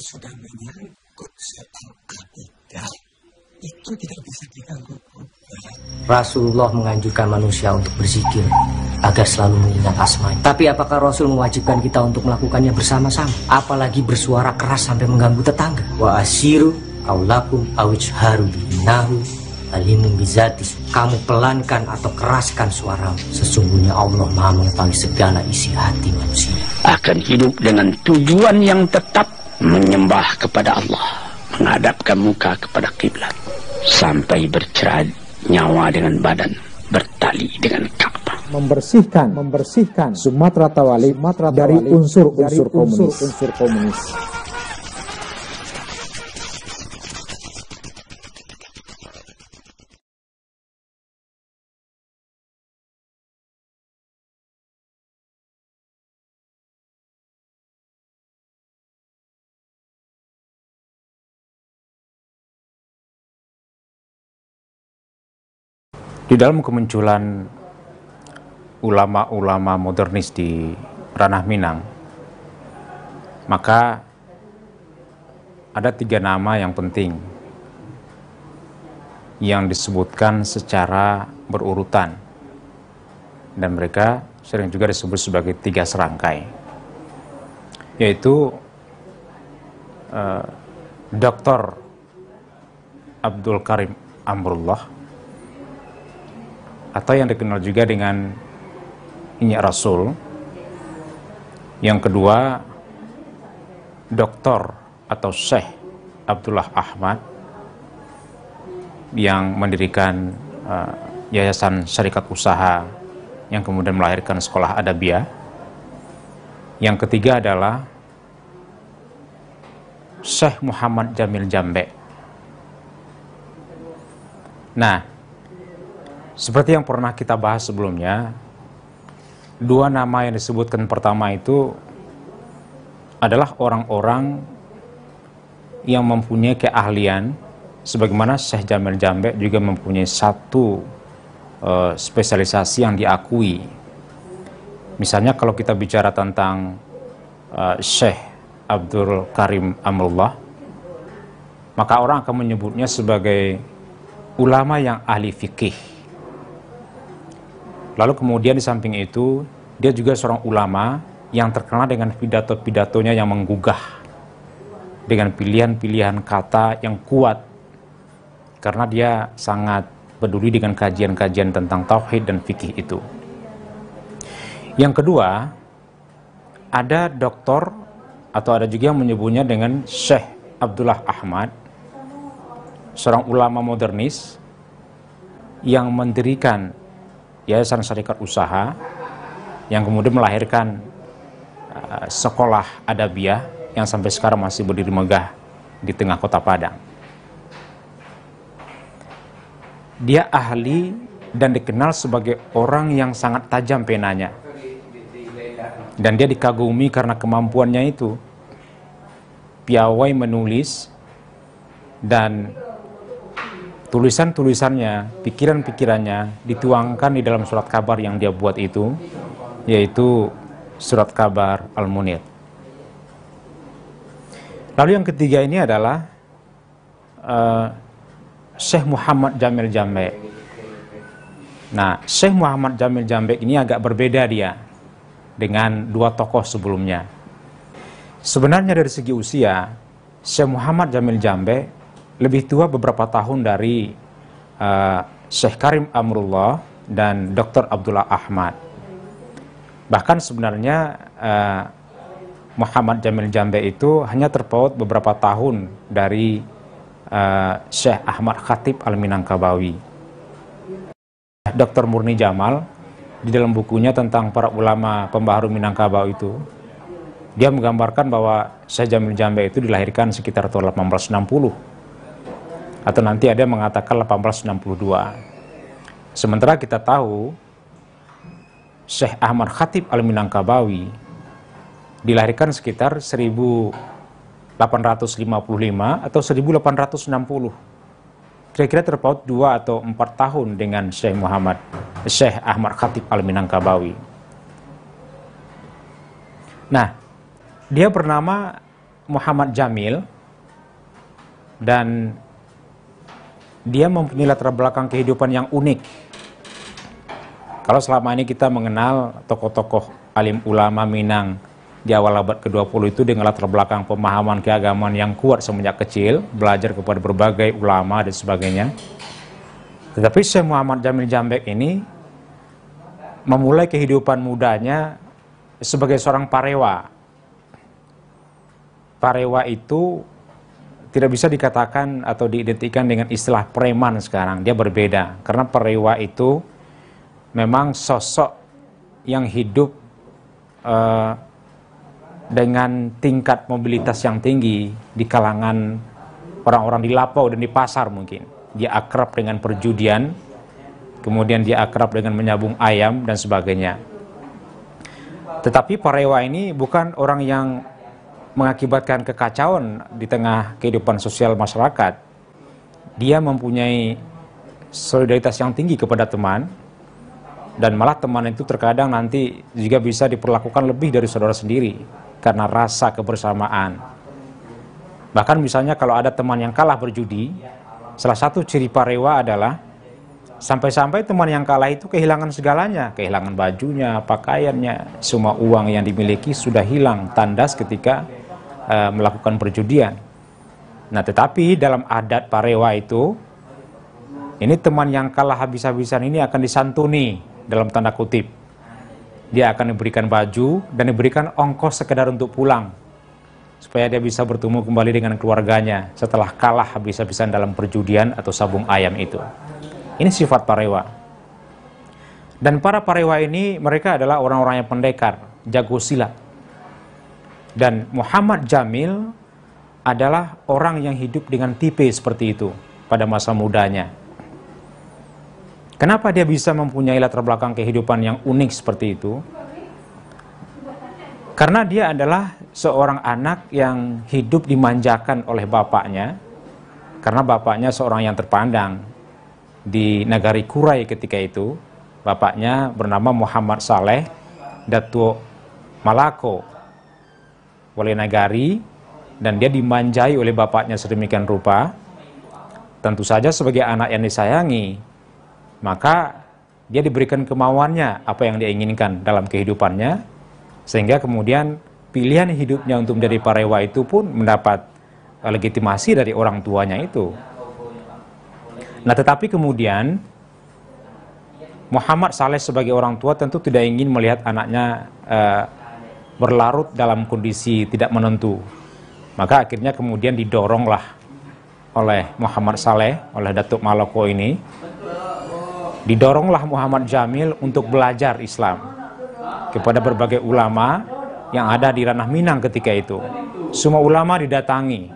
sudah menyangkut soal akidah, itu tidak bisa diganggu. Rasulullah menganjurkan manusia untuk berzikir agar selalu mengingat asma. Tapi apakah Rasul mewajibkan kita untuk melakukannya bersama-sama? Apalagi bersuara keras sampai mengganggu tetangga. Wa asyiru aulakum awijharu binahu alimun bizatis. Kamu pelankan atau keraskan suaramu. Sesungguhnya Allah Maha mengetahui segala isi hati manusia. Akan hidup dengan tujuan yang tetap, menyembah kepada Allah, menghadapkan muka kepada kiblat, sampai bercerai nyawa dengan badan, bertali dengan Ka'bah. Membersihkan Sumatera Tawali dari unsur-unsur komunis. Di dalam kemunculan ulama-ulama modernis di ranah Minang, maka ada 3 nama yang penting yang disebutkan secara berurutan, dan mereka sering juga disebut sebagai 3 serangkai, yaitu Dr. Abdul Karim Amrullah, atau yang dikenal juga dengan Inyak Rasul. Yang kedua, Dr. atau Syekh Abdullah Ahmad, yang mendirikan Yayasan Syarikat Usaha yang kemudian melahirkan Sekolah Adabiyah. Yang ketiga adalah Syekh Muhammad Jamil Jambe. Nah, seperti yang pernah kita bahas sebelumnya, 2 nama yang disebutkan pertama itu adalah orang-orang yang mempunyai keahlian, sebagaimana Syekh Jamil Jambe juga mempunyai satu spesialisasi yang diakui. Misalnya kalau kita bicara tentang Syekh Abdul Karim Amrullah, maka orang akan menyebutnya sebagai ulama yang ahli fikih. Lalu kemudian di samping itu, dia juga seorang ulama yang terkenal dengan pidato-pidatonya yang menggugah, dengan pilihan-pilihan kata yang kuat, karena dia sangat peduli dengan kajian-kajian tentang tauhid dan fikih itu. Yang kedua, ada doktor, atau ada juga yang menyebutnya dengan Syekh Abdullah Ahmad, seorang ulama modernis yang mendirikan Yayasan Syarikat Usaha, yang kemudian melahirkan Sekolah Adabiyah yang sampai sekarang masih berdiri megah di tengah kota Padang. Dia ahli dan dikenal sebagai orang yang sangat tajam penanya, dan dia dikagumi karena kemampuannya itu. Piawai menulis, dan tulisan-tulisannya, pikiran-pikirannya dituangkan di dalam surat kabar yang dia buat itu, yaitu surat kabar Al-Munir. Lalu yang ketiga ini adalah Syekh Muhammad Jamil Jambe. Nah, Syekh Muhammad Jamil Jambe ini agak berbeda dia dengan 2 tokoh sebelumnya. Sebenarnya dari segi usia, Syekh Muhammad Jamil Jambe lebih tua beberapa tahun dari Syekh Karim Amrullah dan Dr. Abdullah Ahmad. Bahkan sebenarnya Muhammad Jamil Jambe itu hanya terpaut beberapa tahun dari Syekh Ahmad Khatib Al-Minangkabawi. Dr. Murni Jamal di dalam bukunya tentang para ulama pembaharu Minangkabau itu, dia menggambarkan bahwa Syekh Jamil Jambe itu dilahirkan sekitar tahun 1860. Atau nanti ada yang mengatakan 1862. Sementara kita tahu Syekh Ahmad Khatib Al-Minangkabawi dilahirkan sekitar 1855 atau 1860. Kira-kira terpaut 2 atau 4 tahun dengan Syekh Ahmad Khatib Al-Minangkabawi. Nah, dia bernama Muhammad Jamil, dan dia mempunyai latar belakang kehidupan yang unik. Kalau selama ini kita mengenal tokoh-tokoh alim ulama Minang di awal abad ke-20 itu dengan latar belakang pemahaman keagamaan yang kuat semenjak kecil, belajar kepada berbagai ulama dan sebagainya. Tetapi Syekh Muhammad Jamil Jambek ini memulai kehidupan mudanya sebagai seorang parewa. Parewa itu tidak bisa dikatakan atau diidentikan dengan istilah preman sekarang. Dia berbeda, karena parewa itu memang sosok yang hidup dengan tingkat mobilitas yang tinggi di kalangan orang-orang di lapau dan di pasar mungkin. Dia akrab dengan perjudian, kemudian dia akrab dengan menyabung ayam dan sebagainya. Tetapi parewa ini bukan orang yang mengakibatkan kekacauan di tengah kehidupan sosial masyarakat. Dia mempunyai solidaritas yang tinggi kepada teman, dan malah teman itu terkadang nanti juga bisa diperlakukan lebih dari saudara sendiri karena rasa kebersamaan. Bahkan misalnya kalau ada teman yang kalah berjudi, salah satu ciri parewa adalah sampai-sampai teman yang kalah itu kehilangan segalanya, kehilangan bajunya, pakaiannya, semua uang yang dimiliki sudah hilang, tandas ketika melakukan perjudian. Nah, tetapi dalam adat parewa itu, ini teman yang kalah habis-habisan ini akan disantuni dalam tanda kutip. Dia akan diberikan baju dan diberikan ongkos sekedar untuk pulang, supaya dia bisa bertemu kembali dengan keluarganya setelah kalah habis-habisan dalam perjudian atau sabung ayam itu. Ini sifat parewa. Dan para parewa ini mereka adalah orang-orang yang pendekar, jago silat. Dan Muhammad Jamil adalah orang yang hidup dengan tipe seperti itu pada masa mudanya. Kenapa dia bisa mempunyai latar belakang kehidupan yang unik seperti itu? Karena dia adalah seorang anak yang hidup dimanjakan oleh bapaknya, karena bapaknya seorang yang terpandang di negari Kurai ketika itu. Bapaknya bernama Muhammad Saleh Datuk Malako Wali Nagari, dan dia dimanjai oleh bapaknya sedemikian rupa. Tentu saja sebagai anak yang disayangi, maka dia diberikan kemauannya, apa yang dia inginkan dalam kehidupannya, sehingga kemudian pilihan hidupnya untuk menjadi parewa itu pun mendapat legitimasi dari orang tuanya itu. Nah, tetapi kemudian Muhammad Saleh sebagai orang tua tentu tidak ingin melihat anaknya berlarut dalam kondisi tidak menentu. Maka akhirnya kemudian didoronglah oleh Muhammad Saleh, oleh Datuk Maloko ini, didoronglah Muhammad Jamil untuk belajar Islam kepada berbagai ulama yang ada di ranah Minang ketika itu. Semua ulama didatangi,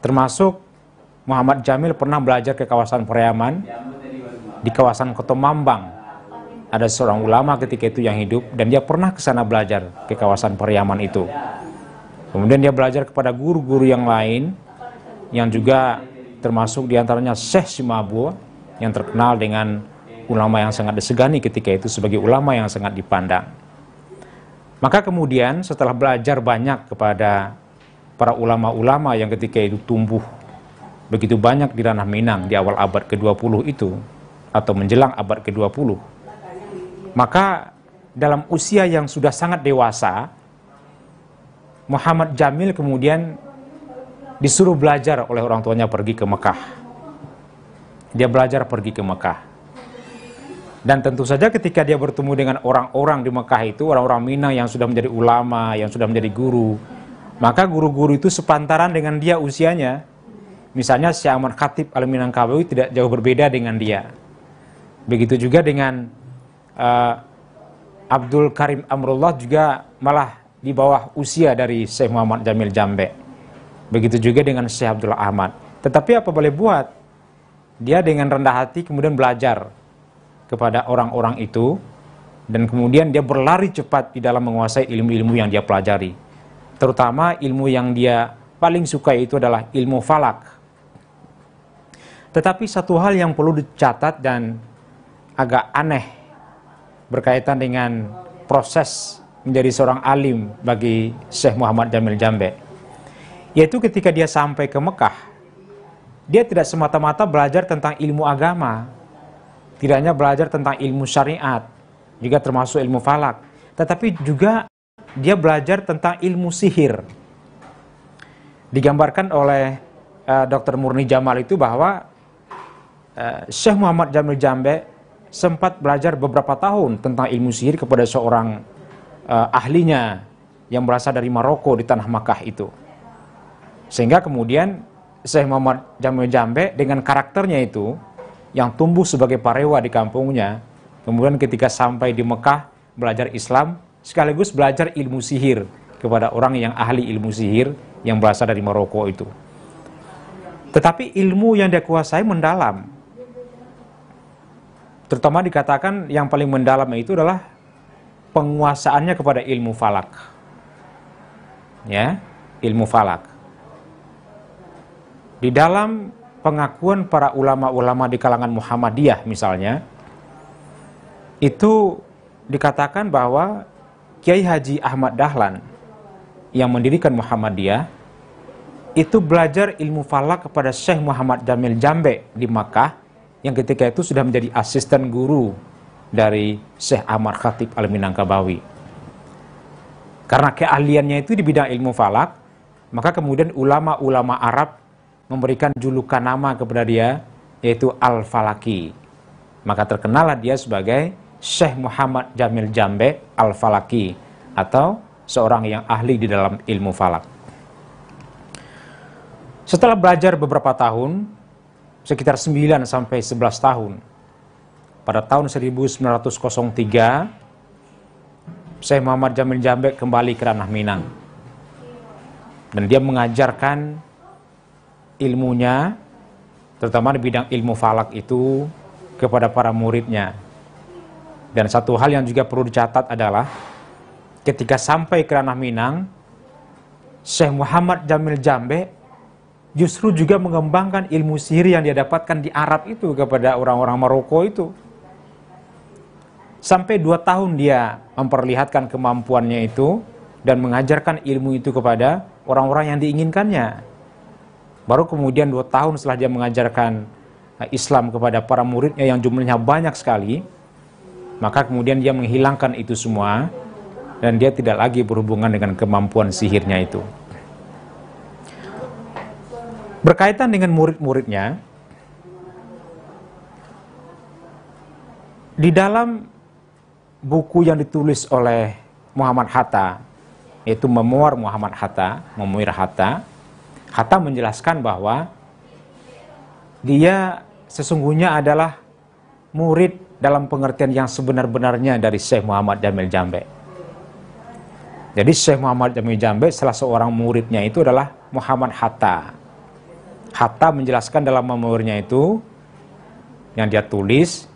termasuk Muhammad Jamil pernah belajar ke kawasan Periaman, di kawasan Kotomambang. Ada seorang ulama ketika itu yang hidup, dan dia pernah ke sana belajar ke kawasan Periaman itu. Kemudian dia belajar kepada guru-guru yang lain, yang juga termasuk diantaranya Syekh Simabu, yang terkenal dengan ulama yang sangat disegani ketika itu sebagai ulama yang sangat dipandang. Maka kemudian setelah belajar banyak kepada para ulama-ulama yang ketika itu tumbuh begitu banyak di ranah Minang di awal abad ke-20 itu, atau menjelang abad ke-20, maka dalam usia yang sudah sangat dewasa, Muhammad Jamil kemudian disuruh belajar oleh orang tuanya pergi ke Mekah. Dia belajar pergi ke Mekah. Dan tentu saja ketika dia bertemu dengan orang-orang di Mekah itu, orang-orang Minang yang sudah menjadi ulama, yang sudah menjadi guru, maka guru-guru itu sepantaran dengan dia usianya. Misalnya Syekh Ahmad Khatib Al-Minangkawi tidak jauh berbeda dengan dia. Begitu juga dengan Abdul Karim Amrullah, juga malah di bawah usia dari Syekh Muhammad Jamil Jambek. Begitu juga dengan Syekh Abdullah Ahmad. Tetapi apa boleh buat, dia dengan rendah hati kemudian belajar kepada orang-orang itu, dan kemudian dia berlari cepat di dalam menguasai ilmu-ilmu yang dia pelajari. Terutama ilmu yang dia paling suka itu adalah ilmu falak. Tetapi satu hal yang perlu dicatat dan agak aneh berkaitan dengan proses menjadi seorang alim bagi Syekh Muhammad Jamil Jambek. Yaitu ketika dia sampai ke Mekah, dia tidak semata-mata belajar tentang ilmu agama, tidak hanya belajar tentang ilmu syariat, juga termasuk ilmu falak, tetapi juga dia belajar tentang ilmu sihir. Digambarkan oleh Dr. Murni Jamal itu bahwa Syekh Muhammad Jamil Jambe sempat belajar beberapa tahun tentang ilmu sihir kepada seorang ahlinya yang berasal dari Maroko di tanah Makkah itu. Sehingga kemudian Syekh Muhammad Jamil Jambe dengan karakternya itu yang tumbuh sebagai parewa di kampungnya, kemudian ketika sampai di Mekah belajar Islam sekaligus belajar ilmu sihir kepada orang yang ahli ilmu sihir yang berasal dari Maroko itu. Tetapi ilmu yang dia kuasai mendalam. Terutama dikatakan yang paling mendalam itu adalah penguasaannya kepada ilmu falak. Ya, ilmu falak. Di dalam pengakuan para ulama-ulama di kalangan Muhammadiyah misalnya, itu dikatakan bahwa Kiai Haji Ahmad Dahlan yang mendirikan Muhammadiyah itu belajar ilmu falak kepada Syekh Muhammad Jamil Jambe di Makkah, yang ketika itu sudah menjadi asisten guru dari Syekh Ahmad Khatib Al-Minangkabawi. Karena keahliannya itu di bidang ilmu falak, maka kemudian ulama-ulama Arab memberikan julukan nama kepada dia, yaitu Al-Falaki. Maka terkenallah dia sebagai Syekh Muhammad Jamil Jambe Al-Falaki, atau seorang yang ahli di dalam ilmu falak. Setelah belajar beberapa tahun, sekitar 9 sampai 11 tahun, pada tahun 1903, Syekh Muhammad Jamil Jambe kembali ke Ranah Minang. Dan dia mengajarkan ilmunya, terutama di bidang ilmu falak itu, kepada para muridnya. Dan satu hal yang juga perlu dicatat adalah, ketika sampai ke Ranah Minang, Syekh Muhammad Jamil Jambe justru juga mengembangkan ilmu sihir yang dia dapatkan di Arab itu kepada orang-orang Maroko itu. Sampai 2 tahun dia memperlihatkan kemampuannya itu dan mengajarkan ilmu itu kepada orang-orang yang diinginkannya. Baru kemudian 2 tahun setelah dia mengajarkan Islam kepada para muridnya yang jumlahnya banyak sekali, maka kemudian dia menghilangkan itu semua dan dia tidak lagi berhubungan dengan kemampuan sihirnya itu. Berkaitan dengan murid-muridnya, di dalam buku yang ditulis oleh Muhammad Hatta, yaitu Memoir Muhammad Hatta, Memoir Hatta, Hatta menjelaskan bahwa dia sesungguhnya adalah murid dalam pengertian yang sebenar-benarnya dari Syekh Muhammad Jamil Jambe. Jadi Syekh Muhammad Jamil Jambe salah seorang muridnya itu adalah Muhammad Hatta. Hatta menjelaskan dalam memoirnya itu yang dia tulis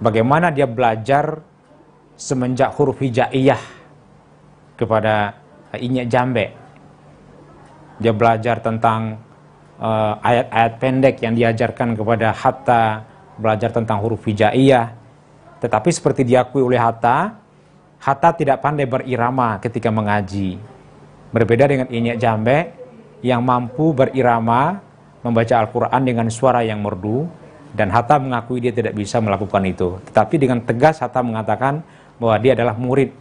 bagaimana dia belajar semenjak huruf hijaiyah kepada Inyek Jambe. Dia belajar tentang ayat-ayat pendek yang diajarkan kepada Hatta, belajar tentang huruf hijaiyah. Tetapi seperti diakui oleh Hatta, Hatta tidak pandai berirama ketika mengaji. Berbeda dengan Inyek Jambe yang mampu berirama, membaca Al-Quran dengan suara yang merdu, dan Hatta mengakui dia tidak bisa melakukan itu. Tetapi dengan tegas Hatta mengatakan bahwa dia adalah murid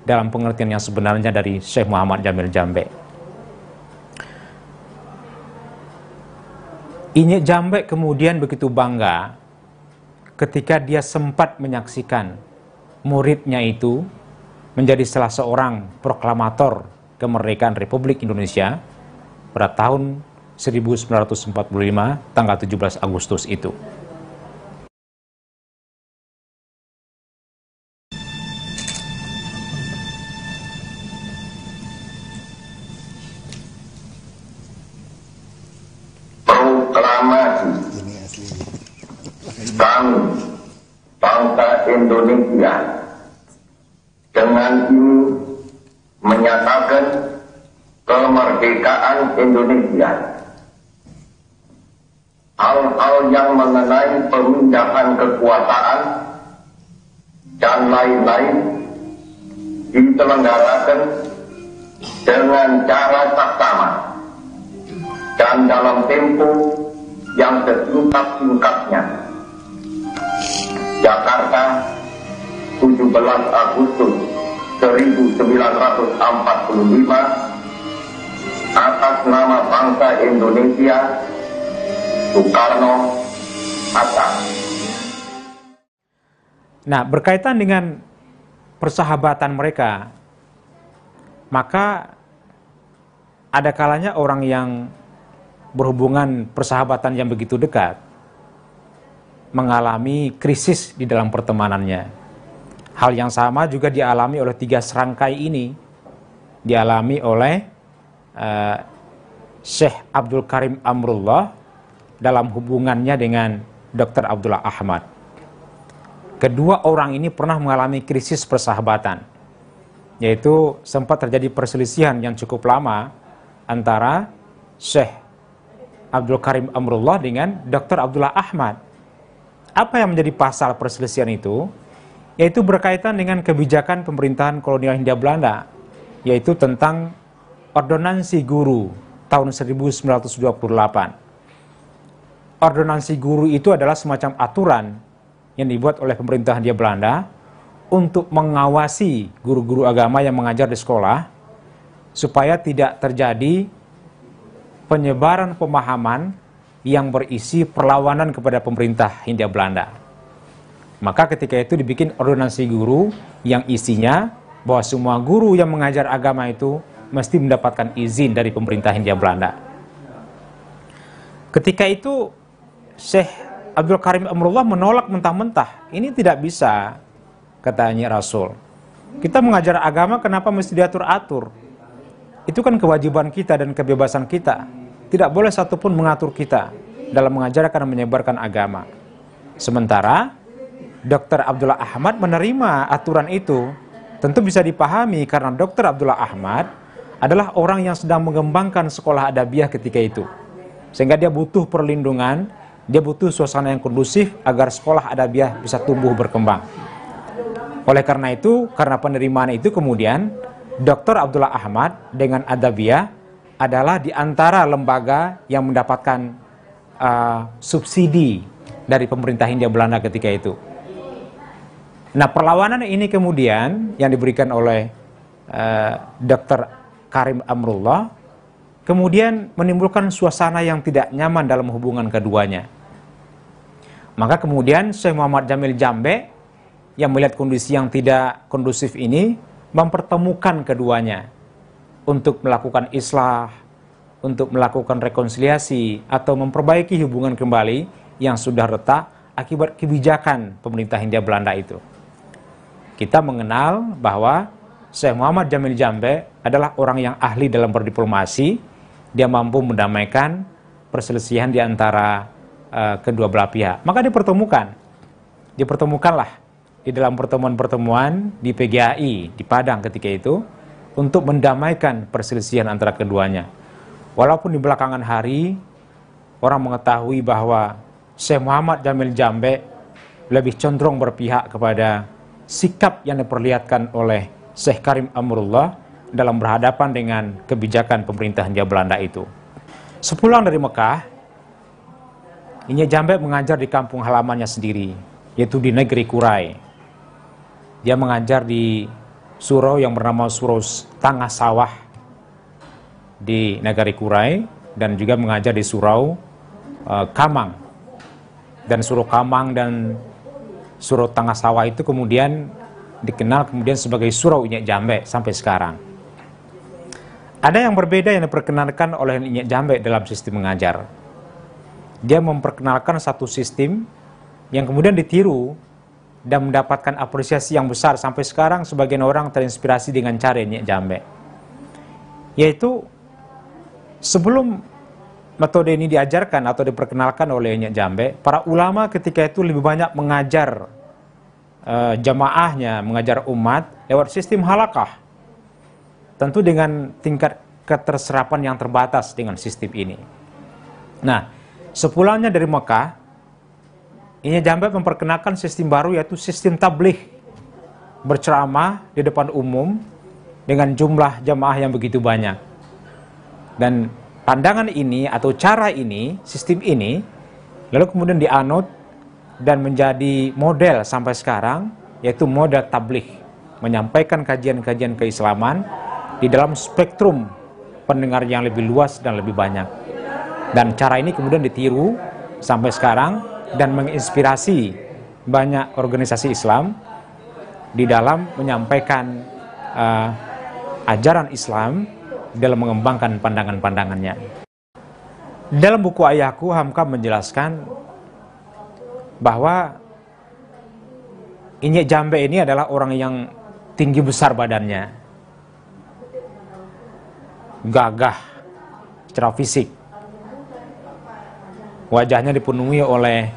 dalam pengertian yang sebenarnya dari Syekh Muhammad Jamil Jambe. Inyek Jambe kemudian begitu bangga ketika dia sempat menyaksikan muridnya itu menjadi salah seorang proklamator kemerdekaan Republik Indonesia pada tahun 1945 tanggal 17 Agustus itu. Proklamasi kami bangsa Indonesia dengan ini menyatakan kemerdekaan Indonesia. Hal-hal yang mengenai pemindahan kekuasaan dan lain-lain diselenggarakan dengan cara saksama dan dalam tempo yang sesingkat-singkatnya. Jakarta, 17 Agustus 1945, atas nama bangsa Indonesia, Soekarno, Hatta. Nah, berkaitan dengan persahabatan mereka, maka ada kalanya orang yang berhubungan persahabatan yang begitu dekat mengalami krisis di dalam pertemanannya. Hal yang sama juga dialami oleh tiga serangkai ini, dialami oleh Syekh Abdul Karim Amrullah dalam hubungannya dengan Dr. Abdullah Ahmad. Kedua orang ini pernah mengalami krisis persahabatan, yaitu sempat terjadi perselisihan yang cukup lama antara Syekh Abdul Karim Amrullah dengan Dr. Abdullah Ahmad. Apa yang menjadi pasal perselisihan itu? Yaitu berkaitan dengan kebijakan pemerintahan kolonial Hindia Belanda, yaitu tentang Ordonansi Guru tahun 1928. Ordonansi Guru itu adalah semacam aturan yang dibuat oleh pemerintah Hindia Belanda untuk mengawasi guru-guru agama yang mengajar di sekolah supaya tidak terjadi penyebaran pemahaman yang berisi perlawanan kepada pemerintah Hindia Belanda. Maka ketika itu dibikin ordonansi guru yang isinya bahwa semua guru yang mengajar agama itu mesti mendapatkan izin dari pemerintah Hindia Belanda. Ketika itu Syekh Abdul Karim Amrullah menolak mentah-mentah. Ini tidak bisa, katanya Rasul. Kita mengajar agama kenapa mesti diatur-atur? Itu kan kewajiban kita dan kebebasan kita. Tidak boleh satupun mengatur kita dalam mengajarkan dan menyebarkan agama. Sementara Dr. Abdullah Ahmad menerima aturan itu. Tentu bisa dipahami karena Dr. Abdullah Ahmad adalah orang yang sedang mengembangkan sekolah adabiah ketika itu. Sehingga dia butuh perlindungan, dia butuh suasana yang kondusif agar sekolah adabiah bisa tumbuh berkembang. Oleh karena itu, karena penerimaan itu kemudian Dr. Abdullah Ahmad dengan adabiah adalah di antara lembaga yang mendapatkan subsidi dari pemerintah Hindia Belanda ketika itu. Nah, perlawanan ini kemudian yang diberikan oleh Dr. Karim Amrullah kemudian menimbulkan suasana yang tidak nyaman dalam hubungan keduanya. Maka kemudian Syekh Muhammad Jamil Jambe yang melihat kondisi yang tidak kondusif ini mempertemukan keduanya untuk melakukan islah, untuk melakukan rekonsiliasi atau memperbaiki hubungan kembali yang sudah retak akibat kebijakan pemerintah Hindia Belanda itu. Kita mengenal bahwa Syekh Muhammad Jamil Jambe adalah orang yang ahli dalam berdiplomasi. Dia mampu mendamaikan perselisihan di antara kedua belah pihak. Maka dipertemukanlah di dalam pertemuan-pertemuan di PGAI di Padang ketika itu untuk mendamaikan perselisihan antara keduanya. Walaupun di belakangan hari orang mengetahui bahwa Syekh Muhammad Jamil Jambe lebih condong berpihak kepada sikap yang diperlihatkan oleh Syekh Karim Amrullah dalam berhadapan dengan kebijakan pemerintah Hindia Belanda itu. Sepulang dari Mekah, Inye Jambe mengajar di kampung halamannya sendiri, yaitu di negeri Kurai. Dia mengajar di surau yang bernama Surau Tangah Sawah di negeri Kurai, dan juga mengajar di surau Kamang. Dan surau Kamang dan surau Tangah Sawah itu kemudian dikenal sebagai surau Inye Jambe sampai sekarang. Ada yang berbeda yang diperkenalkan oleh Inye Jambe dalam sistem mengajar. Dia memperkenalkan satu sistem yang kemudian ditiru dan mendapatkan apresiasi yang besar sampai sekarang. Sebagian orang terinspirasi dengan cara Inye Jambe, yaitu sebelum metode ini diajarkan atau diperkenalkan oleh Inye Jambe, para ulama ketika itu lebih banyak mengajar jamaahnya, mengajar umat lewat sistem halakah. Tentu dengan tingkat keterserapan yang terbatas dengan sistem ini. Nah, sepulangnya dari Mekah, Inye Jambe memperkenalkan sistem baru, yaitu sistem tabligh, berceramah di depan umum dengan jumlah jamaah yang begitu banyak. Dan pandangan ini atau cara ini, sistem ini, lalu kemudian dianut dan menjadi model sampai sekarang, yaitu model tabligh, menyampaikan kajian-kajian keislaman di dalam spektrum pendengar yang lebih luas dan lebih banyak. Dan cara ini kemudian ditiru sampai sekarang dan menginspirasi banyak organisasi Islam di dalam menyampaikan ajaran Islam dalam mengembangkan pandangan-pandangannya. Dalam buku ayahku, Hamka menjelaskan bahwa Inyek Jambe ini adalah orang yang tinggi besar badannya, gagah secara fisik, wajahnya dipenuhi oleh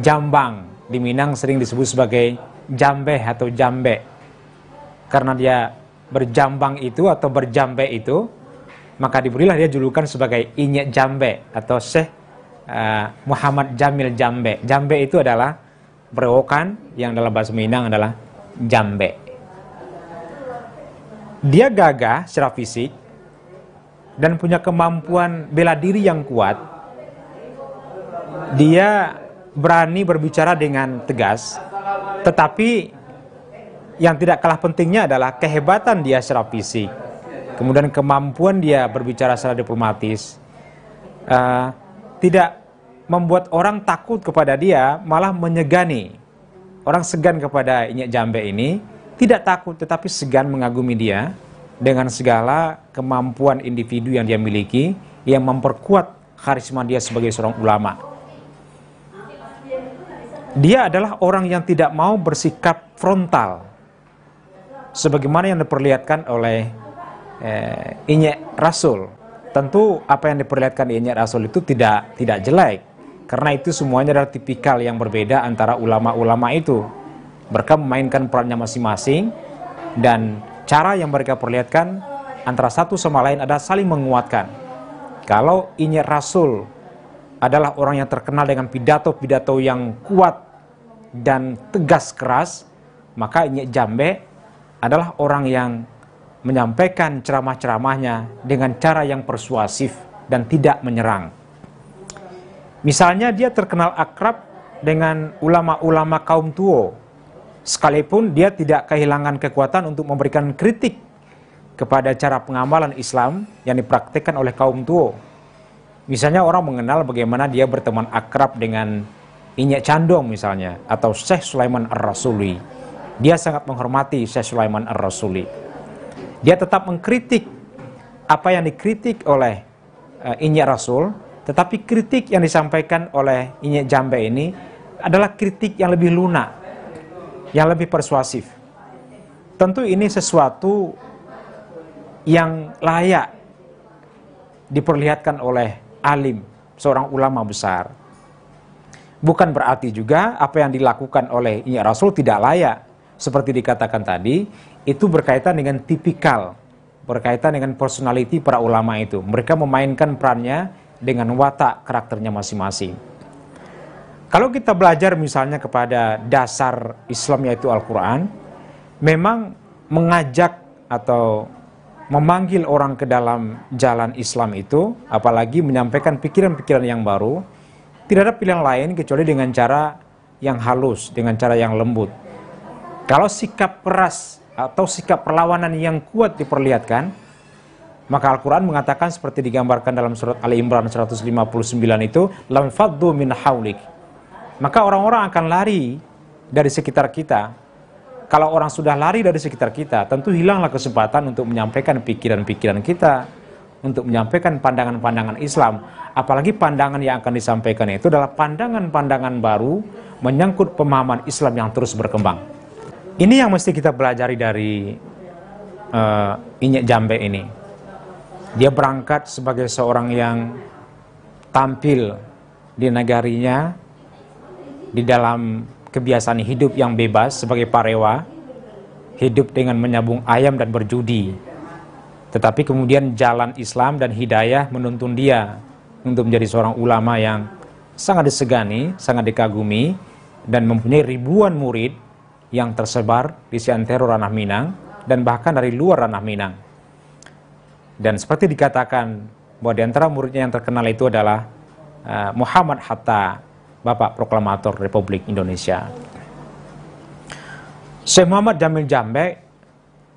jambang. Di Minang sering disebut sebagai jambe atau jambe, karena dia berjambang itu atau berjambe itu, maka diberilah dia julukan sebagai Inyek Jambe atau Syekh Muhammad Jamil Jambe. Jambe itu adalah berewokan, yang dalam bahasa Minang adalah jambe. Dia gagah secara fisik dan punya kemampuan bela diri yang kuat. Dia berani berbicara dengan tegas, tetapi yang tidak kalah pentingnya adalah kehebatan dia secara fisik, kemudian kemampuan dia berbicara secara diplomatis, tidak membuat orang takut kepada dia, malah menyegani. Orang segan kepada Inyek Jambe ini, tidak takut tetapi segan mengagumi dia dengan segala kemampuan individu yang dia miliki, yang memperkuat karisma dia sebagai seorang ulama. Dia adalah orang yang tidak mau bersikap frontal, sebagaimana yang diperlihatkan oleh Inyek Rasul. Tentu apa yang diperlihatkan di Inyek Rasul itu tidak jelek, karena itu semuanya adalah tipikal yang berbeda antara ulama-ulama itu. Mereka memainkan perannya masing-masing, dan cara yang mereka perlihatkan antara satu sama lain adalah saling menguatkan. Kalau Inyek Rasul adalah orang yang terkenal dengan pidato-pidato yang kuat dan tegas keras, maka Inyek Jambe adalah orang yang menyampaikan ceramah-ceramahnya dengan cara yang persuasif dan tidak menyerang. Misalnya dia terkenal akrab dengan ulama-ulama kaum Tuo, sekalipun dia tidak kehilangan kekuatan untuk memberikan kritik kepada cara pengamalan Islam yang dipraktikkan oleh kaum Tuo. Misalnya orang mengenal bagaimana dia berteman akrab dengan Inyek Candong misalnya, atau Syekh Sulaiman Ar-Rasuli. Dia sangat menghormati Syekh Sulaiman Ar-Rasuli. Dia tetap mengkritik apa yang dikritik oleh Inyek Rasul, tetapi kritik yang disampaikan oleh Inyek Jambe ini adalah kritik yang lebih lunak, yang lebih persuasif. Tentu ini sesuatu yang layak diperlihatkan oleh alim, seorang ulama besar. Bukan berarti juga apa yang dilakukan oleh Inyek Rasul tidak layak. Seperti dikatakan tadi, itu berkaitan dengan tipikal, berkaitan dengan personality para ulama itu. Mereka memainkan perannya dengan watak karakternya masing-masing. Kalau kita belajar misalnya kepada dasar Islam yaitu Al-Quran, memang mengajak atau memanggil orang ke dalam jalan Islam itu, apalagi menyampaikan pikiran-pikiran yang baru, tidak ada pilihan lain kecuali dengan cara yang halus, dengan cara yang lembut. Kalau sikap keras atau sikap perlawanan yang kuat diperlihatkan, maka Al-Quran mengatakan seperti digambarkan dalam surat Ali Imran 159 itu, lam faddu min haulik. Maka orang-orang akan lari dari sekitar kita. Kalau orang sudah lari dari sekitar kita, tentu hilanglah kesempatan untuk menyampaikan pikiran-pikiran kita, untuk menyampaikan pandangan-pandangan Islam. Apalagi pandangan yang akan disampaikan itu adalah pandangan-pandangan baru menyangkut pemahaman Islam yang terus berkembang. Ini yang mesti kita pelajari dari Inyek Jambe ini. Dia berangkat sebagai seorang yang tampil di negarinya di dalam kebiasaan hidup yang bebas sebagai parewa, hidup dengan menyabung ayam dan berjudi. Tetapi kemudian jalan Islam dan hidayah menuntun dia untuk menjadi seorang ulama yang sangat disegani, sangat dikagumi, dan mempunyai ribuan murid yang tersebar di seantero ranah Minang dan bahkan dari luar ranah Minang. Dan seperti dikatakan bahwa di antara muridnya yang terkenal itu adalah Muhammad Hatta, Bapak Proklamator Republik Indonesia. Syekh Muhammad Jamil Jambek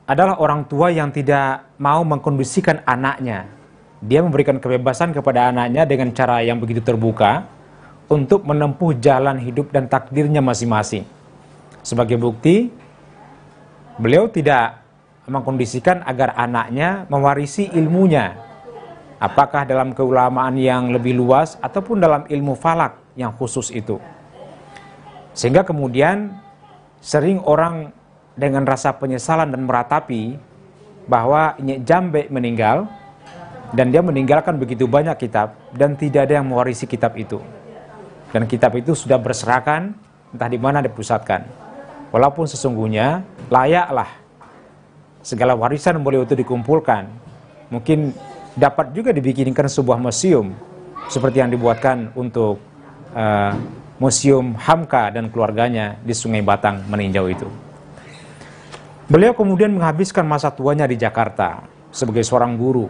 adalah orang tua yang tidak mau mengkondisikan anaknya. Dia memberikan kebebasan kepada anaknya dengan cara yang begitu terbuka untuk menempuh jalan hidup dan takdirnya masing-masing. Sebagai bukti, beliau tidak mengkondisikan agar anaknya mewarisi ilmunya, apakah dalam keulamaan yang lebih luas ataupun dalam ilmu falak yang khusus itu. Sehingga kemudian sering orang dengan rasa penyesalan dan meratapi bahwa Nyek Jambek meninggal dan dia meninggalkan begitu banyak kitab dan tidak ada yang mewarisi kitab itu. Dan kitab itu sudah berserakan entah di mana dipusatkan. Walaupun sesungguhnya layaklah segala warisan beliau itu dikumpulkan. Mungkin dapat juga dibikinkan sebuah museum seperti yang dibuatkan untuk Museum Hamka dan keluarganya di Sungai Batang meninjau itu. Beliau kemudian menghabiskan masa tuanya di Jakarta sebagai seorang guru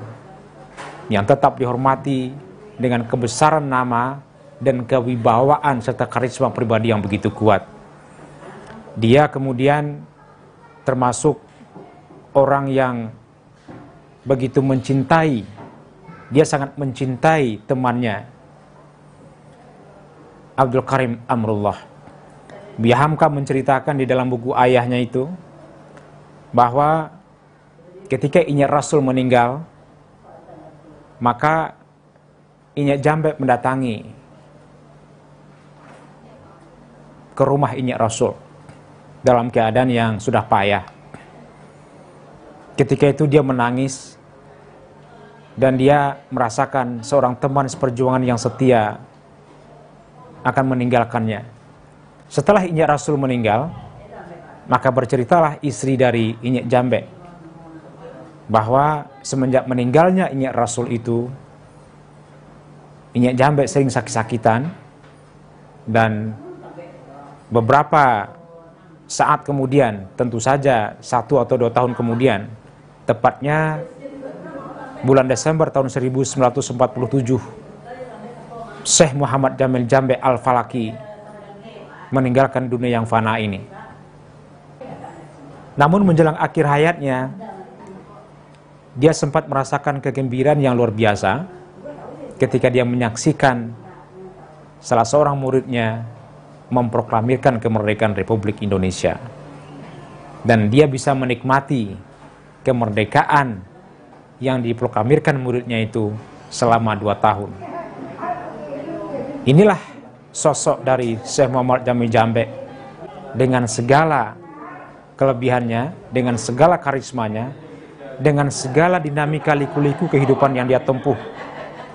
yang tetap dihormati dengan kebesaran nama dan kewibawaan serta karisma pribadi yang begitu kuat. Dia kemudian termasuk orang yang begitu mencintai, dia sangat mencintai temannya Abdul Karim Amrullah. Buya Hamka menceritakan di dalam buku ayahnya itu bahwa ketika Inyek Rasul meninggal, maka Inyek Jambek mendatangi ke rumah Inyek Rasul dalam keadaan yang sudah payah. Ketika itu dia menangis dan dia merasakan seorang teman seperjuangan yang setia akan meninggalkannya. Setelah Inyek Rasul meninggal, maka berceritalah istri dari Inyek Jambek bahwa semenjak meninggalnya Inyek Rasul itu, Inyek Jambek sering sakit-sakitan, dan beberapa saat kemudian, tentu saja 1 atau 2 tahun kemudian, tepatnya bulan Desember tahun 1947, Syekh Muhammad Jamil Jambek Al-Falaki meninggalkan dunia yang fana ini. Namun menjelang akhir hayatnya, dia sempat merasakan kegembiraan yang luar biasa ketika dia menyaksikan salah seorang muridnya memproklamirkan kemerdekaan Republik Indonesia. Dan dia bisa menikmati kemerdekaan yang diproklamirkan muridnya itu selama 2 tahun. Inilah sosok dari Syekh Muhammad Jamil Jambek dengan segala kelebihannya, dengan segala karismanya, dengan segala dinamika liku-liku kehidupan yang dia tempuh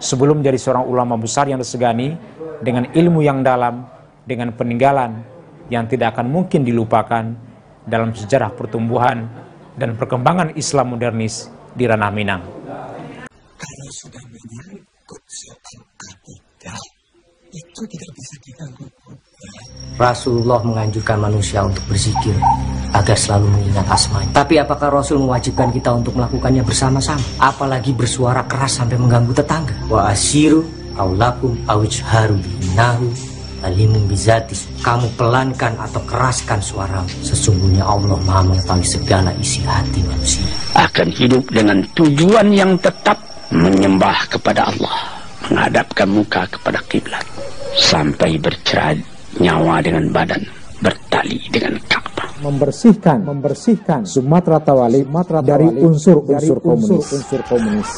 sebelum menjadi seorang ulama besar yang disegani, dengan ilmu yang dalam, dengan peninggalan yang tidak akan mungkin dilupakan dalam sejarah pertumbuhan dan perkembangan Islam modernis di ranah Minang. Kalau sudah menyangkut soal akidah, itu tidak bisa diganggu. Rasulullah menganjurkan manusia untuk berzikir agar selalu mengingat asma. Tapi apakah Rasul mewajibkan kita untuk melakukannya bersama-sama? Apalagi bersuara keras sampai mengganggu tetangga. Wa asyiru aulakum awijharu innahu alimun bizatis. Kamu pelankan atau keraskan suaramu. Sesungguhnya Allah Maha mengetahui segala isi hati manusia. Akan hidup dengan tujuan yang tetap, menyembah kepada Allah, menghadapkan muka kepada kiblat, sampai bercerai nyawa dengan badan, bertali dengan Ka'bah. Membersihkan Sumatera Tawali dari unsur-unsur komunis.